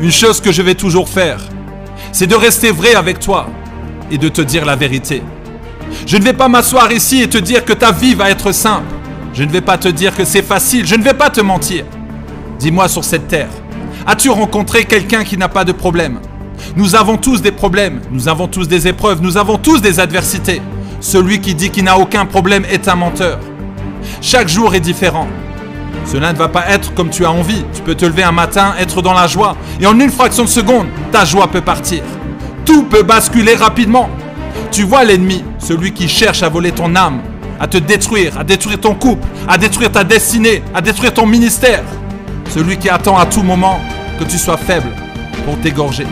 Une chose que je vais toujours faire, c'est de rester vrai avec toi et de te dire la vérité. Je ne vais pas m'asseoir ici et te dire que ta vie va être simple. Je ne vais pas te dire que c'est facile. Je ne vais pas te mentir. Dis-moi, sur cette terre, as-tu rencontré quelqu'un qui n'a pas de problème? Nous avons tous des problèmes. Nous avons tous des épreuves. Nous avons tous des adversités. Celui qui dit qu'il n'a aucun problème est un menteur. Chaque jour est différent. Cela ne va pas être comme tu as envie. Tu peux te lever un matin, être dans la joie, et en une fraction de seconde, ta joie peut partir. Tout peut basculer rapidement. Tu vois l'ennemi, celui qui cherche à voler ton âme, à te détruire, à détruire ton couple, à détruire ta destinée, à détruire ton ministère. Celui qui attend à tout moment que tu sois faible pour t'égorger.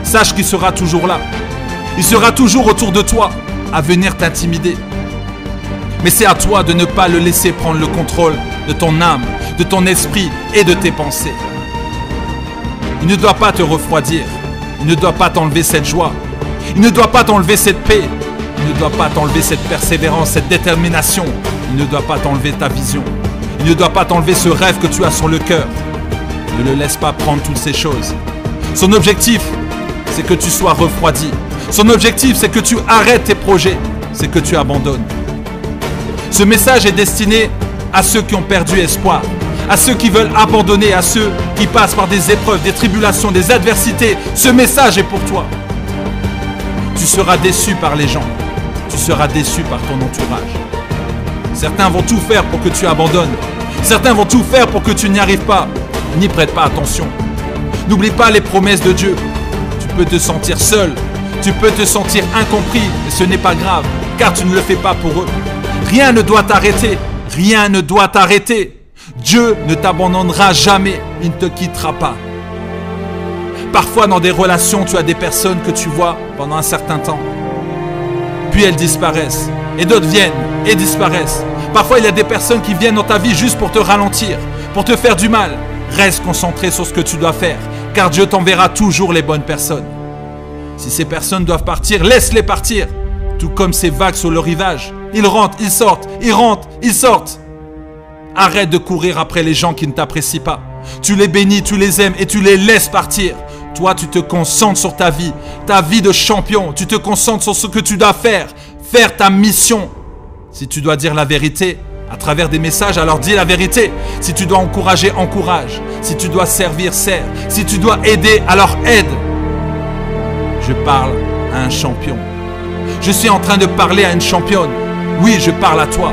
Sache qu'il sera toujours là. Il sera toujours autour de toi, à venir t'intimider. Mais c'est à toi de ne pas le laisser prendre le contrôle de ton âme, de ton esprit et de tes pensées. Il ne doit pas te refroidir. Il ne doit pas t'enlever cette joie. Il ne doit pas t'enlever cette paix. Il ne doit pas t'enlever cette persévérance, cette détermination. Il ne doit pas t'enlever ta vision. Il ne doit pas t'enlever ce rêve que tu as sur le cœur. Ne le laisse pas prendre toutes ces choses. Son objectif, c'est que tu sois refroidi. Son objectif, c'est que tu arrêtes tes projets. C'est que tu abandonnes. Ce message est destiné à ceux qui ont perdu espoir, à ceux qui veulent abandonner, à ceux qui passent par des épreuves, des tribulations, des adversités. Ce message est pour toi. Tu seras déçu par les gens. Tu seras déçu par ton entourage. Certains vont tout faire pour que tu abandonnes. Certains vont tout faire pour que tu n'y arrives pas. N'y prête pas attention. N'oublie pas les promesses de Dieu. Tu peux te sentir seul. Tu peux te sentir incompris. Mais ce n'est pas grave, car tu ne le fais pas pour eux. Rien ne doit t'arrêter. Rien ne doit t'arrêter. Dieu ne t'abandonnera jamais. Il ne te quittera pas. Parfois, dans des relations, tu as des personnes que tu vois pendant un certain temps. Puis elles disparaissent. Et d'autres viennent et disparaissent. Parfois, il y a des personnes qui viennent dans ta vie juste pour te ralentir, pour te faire du mal. Reste concentré sur ce que tu dois faire, car Dieu t'enverra toujours les bonnes personnes. Si ces personnes doivent partir, laisse-les partir. Tout comme ces vagues sur le rivage. Ils rentrent, ils sortent, ils rentrent, ils sortent. Arrête de courir après les gens qui ne t'apprécient pas. Tu les bénis, tu les aimes et tu les laisses partir. Toi, tu te concentres sur ta vie de champion. Tu te concentres sur ce que tu dois faire ta mission. Si tu dois dire la vérité à travers des messages, alors dis la vérité. Si tu dois encourager, encourage. Si tu dois servir, sers. Si tu dois aider, alors aide. Je parle à un champion. Je suis en train de parler à une championne. Oui, je parle à toi.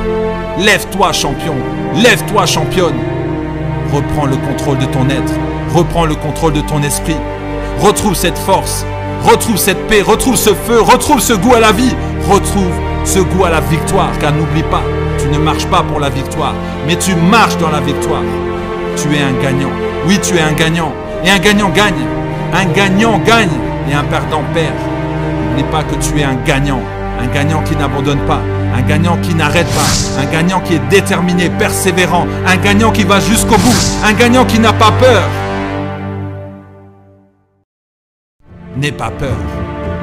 Lève-toi, champion. Lève-toi, championne. Reprends le contrôle de ton être. Reprends le contrôle de ton esprit. Retrouve cette force. Retrouve cette paix. Retrouve ce feu. Retrouve ce goût à la vie. Retrouve ce goût à la victoire. Car n'oublie pas, tu ne marches pas pour la victoire, mais tu marches dans la victoire. Tu es un gagnant. Oui, tu es un gagnant. Et un gagnant gagne. Un gagnant gagne. Et un perdant perd. N'oublie pas que tu es un gagnant. Un gagnant qui n'abandonne pas. Un gagnant qui n'arrête pas. Un gagnant qui est déterminé, persévérant. Un gagnant qui va jusqu'au bout. Un gagnant qui n'a pas peur. N'aie pas peur.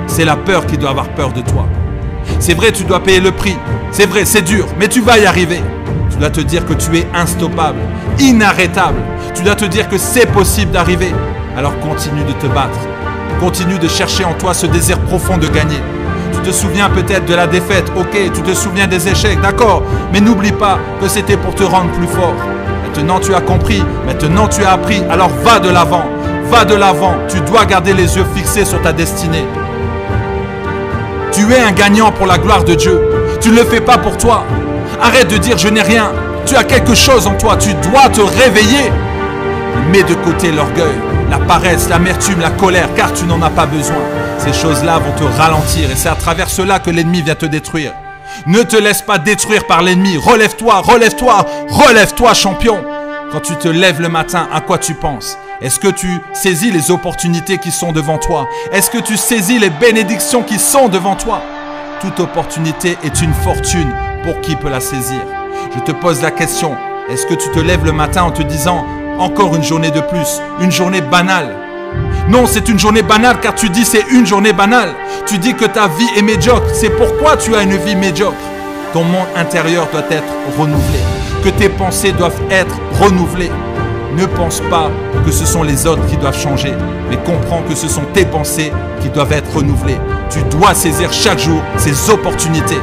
C'est la peur qui doit avoir peur de toi. C'est vrai, tu dois payer le prix. C'est vrai, c'est dur, mais tu vas y arriver. Tu dois te dire que tu es instoppable, inarrêtable. Tu dois te dire que c'est possible d'arriver. Alors continue de te battre. Continue de chercher en toi ce désir profond de gagner. Tu te souviens peut-être de la défaite, ok, tu te souviens des échecs, d'accord. Mais n'oublie pas que c'était pour te rendre plus fort. Maintenant tu as compris, maintenant tu as appris, alors va de l'avant. Va de l'avant, tu dois garder les yeux fixés sur ta destinée. Tu es un gagnant pour la gloire de Dieu. Tu ne le fais pas pour toi. Arrête de dire je n'ai rien. Tu as quelque chose en toi. Tu dois te réveiller. Mets de côté l'orgueil, la paresse, l'amertume, la colère, car tu n'en as pas besoin. Ces choses-là vont te ralentir et c'est à travers cela que l'ennemi vient te détruire. Ne te laisse pas détruire par l'ennemi. Relève-toi, relève-toi, relève-toi, champion. Quand tu te lèves le matin, à quoi tu penses? Est-ce que tu saisis les opportunités qui sont devant toi? Est-ce que tu saisis les bénédictions qui sont devant toi? Toute opportunité est une fortune pour qui peut la saisir. Je te pose la question, est-ce que tu te lèves le matin en te disant « Encore une journée de plus, une journée banale ». Non, c'est une journée banale car tu dis c'est une journée banale. Tu dis que ta vie est médiocre, c'est pourquoi tu as une vie médiocre. Ton monde intérieur doit être renouvelé, que tes pensées doivent être renouvelées. Ne pense pas que ce sont les autres qui doivent changer, mais comprends que ce sont tes pensées qui doivent être renouvelées. Tu dois saisir chaque jour ces opportunités.